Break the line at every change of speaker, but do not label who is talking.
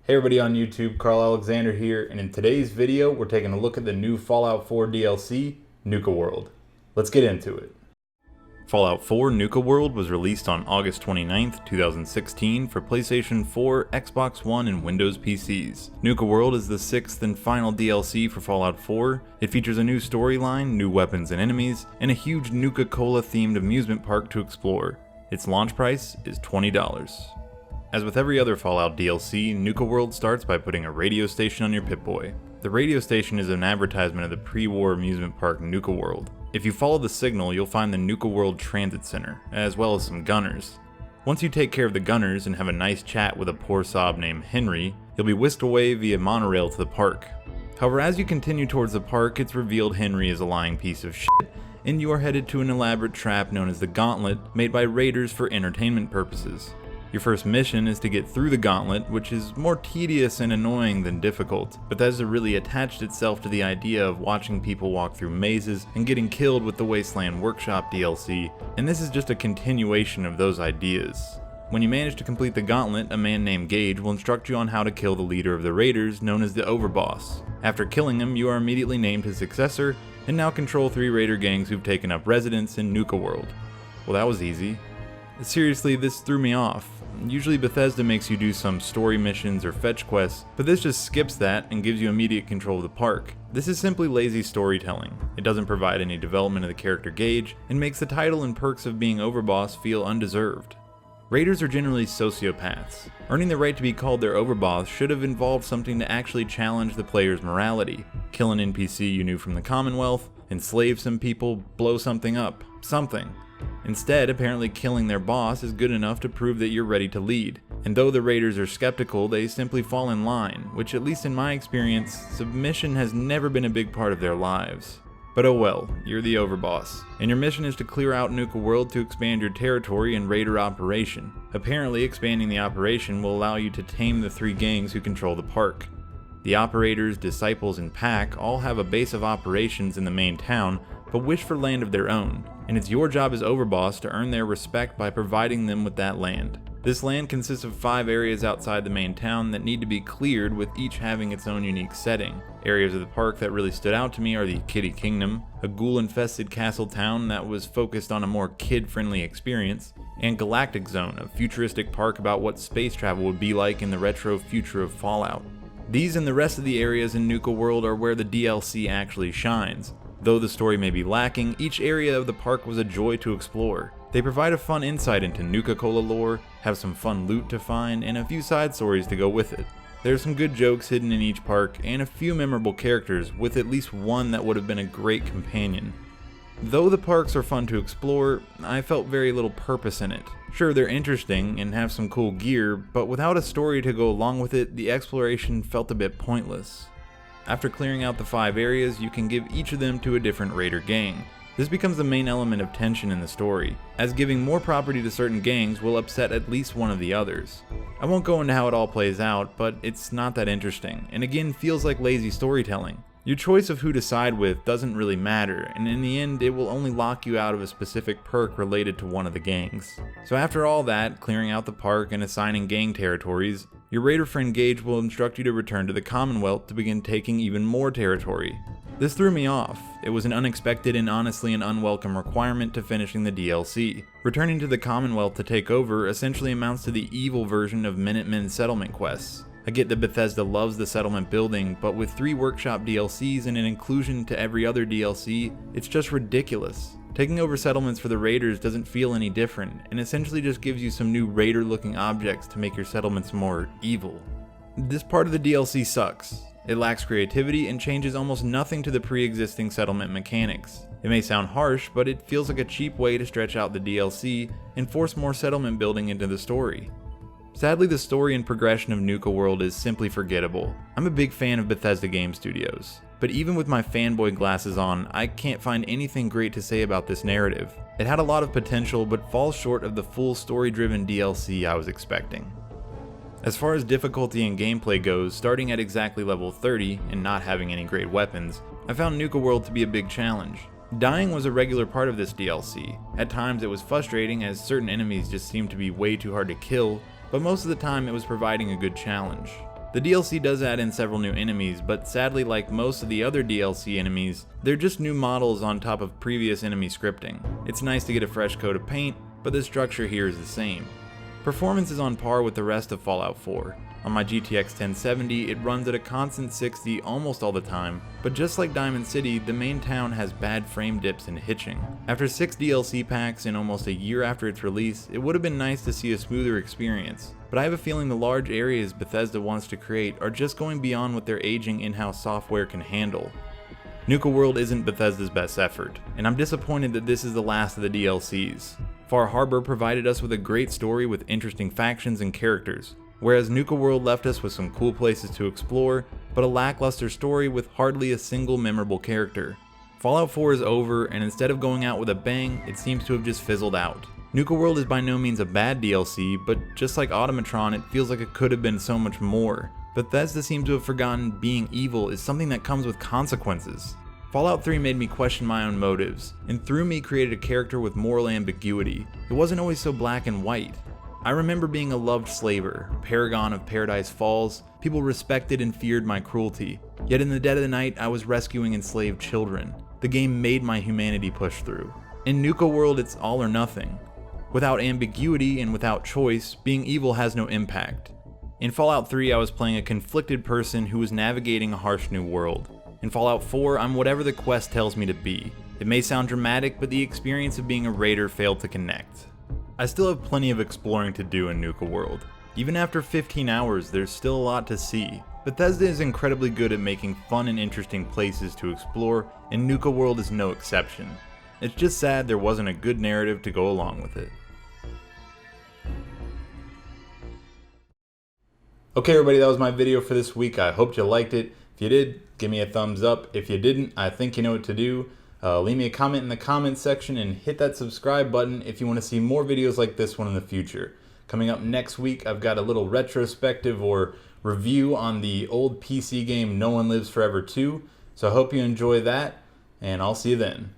Hey everybody on YouTube, Karl Alexander here, and in today's video we're taking a look at the new Fallout 4 DLC, Nuka-World. Let's get into it. Fallout 4 Nuka-World was released on August 29th, 2016 for PlayStation 4, Xbox One, and Windows PCs. Nuka-World is the sixth and final DLC for Fallout 4. It features a new storyline, new weapons and enemies, and a huge Nuka-Cola themed amusement park to explore. Its launch price is $20. As with every other Fallout DLC, Nuka-World starts by putting a radio station on your Pip-Boy. The radio station is an advertisement of the pre-war amusement park Nuka-World. If you follow the signal, you'll find the Nuka-World Transit Center, as well as some gunners. Once you take care of the gunners and have a nice chat with a poor sob named Henry, you'll be whisked away via monorail to the park. However, as you continue towards the park, it's revealed Henry is a lying piece of shit, and you are headed to an elaborate trap known as the Gauntlet, made by raiders for entertainment purposes. Your first mission is to get through the Gauntlet, which is more tedious and annoying than difficult. Bethesda really attached itself to the idea of watching people walk through mazes and getting killed with the Wasteland Workshop DLC, and this is just a continuation of those ideas. When you manage to complete the Gauntlet, a man named Gage will instruct you on how to kill the leader of the raiders, known as the Overboss. After killing him, you are immediately named his successor, and now control 3 raider gangs who've taken up residence in Nuka-World. Well, that was easy. Seriously, this threw me off. Usually Bethesda makes you do some story missions or fetch quests, but this just skips that and gives you immediate control of the park. This is simply lazy storytelling. It doesn't provide any development of the character Gage, and makes the title and perks of being Overboss feel undeserved. Raiders are generally sociopaths. Earning the right to be called their Overboss should have involved something to actually challenge the player's morality. Kill an NPC you knew from the Commonwealth, enslave some people, blow something up, something. Instead, apparently killing their boss is good enough to prove that you're ready to lead. And though the raiders are skeptical, they simply fall in line, which at least in my experience, submission has never been a big part of their lives. But oh well, you're the Overboss, and your mission is to clear out Nuka-World to expand your territory and raider operation. Apparently, expanding the operation will allow you to tame the 3 gangs who control the park. The Operators, Disciples, and Pack all have a base of operations in the main town, but wish for land of their own, and it's your job as Overboss to earn their respect by providing them with that land. This land consists of 5 areas outside the main town that need to be cleared, with each having its own unique setting. Areas of the park that really stood out to me are the Kitty Kingdom, a ghoul-infested castle town that was focused on a more kid-friendly experience, and Galactic Zone, a futuristic park about what space travel would be like in the retro future of Fallout. These and the rest of the areas in Nuka-World are where the DLC actually shines. Though the story may be lacking, each area of the park was a joy to explore. They provide a fun insight into Nuka-Cola lore, have some fun loot to find, and a few side stories to go with it. There are some good jokes hidden in each park, and a few memorable characters, with at least one that would have been a great companion. Though the parks are fun to explore, I felt very little purpose in it. Sure, they're interesting and have some cool gear, but without a story to go along with it, the exploration felt a bit pointless. After clearing out the 5 areas, you can give each of them to a different raider gang. This becomes the main element of tension in the story, as giving more property to certain gangs will upset at least one of the others. I won't go into how it all plays out, but it's not that interesting, and again feels like lazy storytelling. Your choice of who to side with doesn't really matter, and in the end it will only lock you out of a specific perk related to one of the gangs. So after all that, clearing out the park and assigning gang territories, your raider friend Gage will instruct you to return to the Commonwealth to begin taking even more territory. This threw me off. It was an unexpected and honestly an unwelcome requirement to finishing the DLC. Returning to the Commonwealth to take over essentially amounts to the evil version of Minutemen settlement quests. I get that Bethesda loves the settlement building, but with 3 workshop DLCs and an inclusion to every other DLC, it's just ridiculous. Taking over settlements for the raiders doesn't feel any different, and essentially just gives you some new raider-looking objects to make your settlements more evil. This part of the DLC sucks. It lacks creativity and changes almost nothing to the pre-existing settlement mechanics. It may sound harsh, but it feels like a cheap way to stretch out the DLC and force more settlement building into the story. Sadly, the story and progression of Nuka-World is simply forgettable. I'm a big fan of Bethesda Game Studios, but even with my fanboy glasses on, I can't find anything great to say about this narrative. It had a lot of potential, but falls short of the full story-driven DLC I was expecting. As far as difficulty and gameplay goes, starting at exactly level 30 and not having any great weapons, I found Nuka-World to be a big challenge. Dying was a regular part of this DLC. At times it was frustrating as certain enemies just seemed to be way too hard to kill, but most of the time it was providing a good challenge. The DLC does add in several new enemies, but sadly, like most of the other DLC enemies, they're just new models on top of previous enemy scripting. It's nice to get a fresh coat of paint, but the structure here is the same. Performance is on par with the rest of Fallout 4. On my GTX 1070, it runs at a constant 60 almost all the time, but just like Diamond City, the main town has bad frame dips and hitching. After 6 DLC packs and almost a year after its release, it would have been nice to see a smoother experience, but I have a feeling the large areas Bethesda wants to create are just going beyond what their aging in-house software can handle. Nuka-World isn't Bethesda's best effort, and I'm disappointed that this is the last of the DLCs. Far Harbor provided us with a great story with interesting factions and characters, whereas Nuka-World left us with some cool places to explore, but a lackluster story with hardly a single memorable character. Fallout 4 is over, and instead of going out with a bang, it seems to have just fizzled out. Nuka-World is by no means a bad DLC, but just like Automatron, it feels like it could have been so much more. Bethesda seems to have forgotten being evil is something that comes with consequences. Fallout 3 made me question my own motives, and through me created a character with moral ambiguity. It wasn't always so black and white. I remember being a loved slaver, paragon of Paradise Falls. People respected and feared my cruelty. Yet in the dead of the night, I was rescuing enslaved children. The game made my humanity push through. In Nuka-World, it's all or nothing. Without ambiguity and without choice, being evil has no impact. In Fallout 3, I was playing a conflicted person who was navigating a harsh new world. In Fallout 4, I'm whatever the quest tells me to be. It may sound dramatic, but the experience of being a raider failed to connect. I still have plenty of exploring to do in Nuka-World. Even after 15 hours, there's still a lot to see. Bethesda is incredibly good at making fun and interesting places to explore, and Nuka-World is no exception. It's just sad there wasn't a good narrative to go along with it. Okay everybody, that was my video for this week. I hope you liked it. If you did, give me a thumbs up. If you didn't, I think you know what to do. Leave me a comment in the comments section and hit that subscribe button if you want to see more videos like this one in the future. Coming up next week, I've got a little retrospective or review on the old PC game No One Lives Forever 2. So I hope you enjoy that, and I'll see you then.